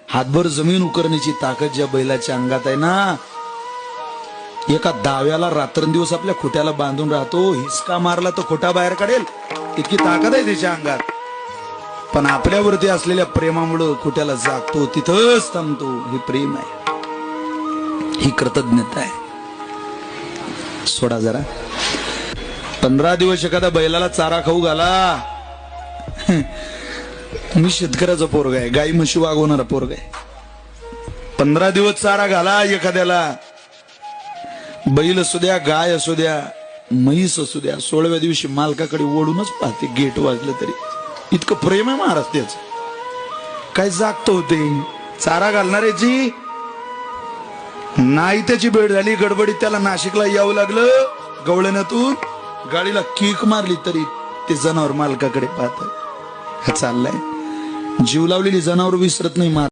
हातभर जमीन उकरण्याची ताकद ज्या बैलाच्या अंगात आहे ना, एका दाव्याला रात्रंदिवस आपल्या खोट्याला बांधून राहतो, हिसका मारला तर खोटा बाहेर काढेल इतकी ताकद आहे त्याच्या अंगात. पण आपल्यावरती असलेल्या प्रेमामुळे खोट्याला जागतो, तिथंच थांबतो. हे प्रेम आहे, ही कृतज्ञता आहे. सोडा जरा. 15 दिवस एखाद्या बैलाला चारा खाऊ घाला. मी शेतकऱ्याचा पोरगा आहे, गाई म्हशी वागवणारा पोरगा आहे. 15 दिवस चारा घाला एखाद्याला, बैल असू द्या, गाय असू द्या, म्हैस असू द्या, 16व्या दिवशी मालकाकडे ओढूनच पाहते. गेट वाजलं तरी इतकं प्रेम आहे महाराष्ट्राचं. काय जागत होते चारा घालणाऱ्याची. नाही त्याची भेट झाली गडबडीत, त्याला नाशिकला यावं लागलं गवळण्यातून, गाडीला किक मारली तरी ते जनावर मालकाकडे पाहत. चाललंय जीव लावलेली जनावर विसरत नाही.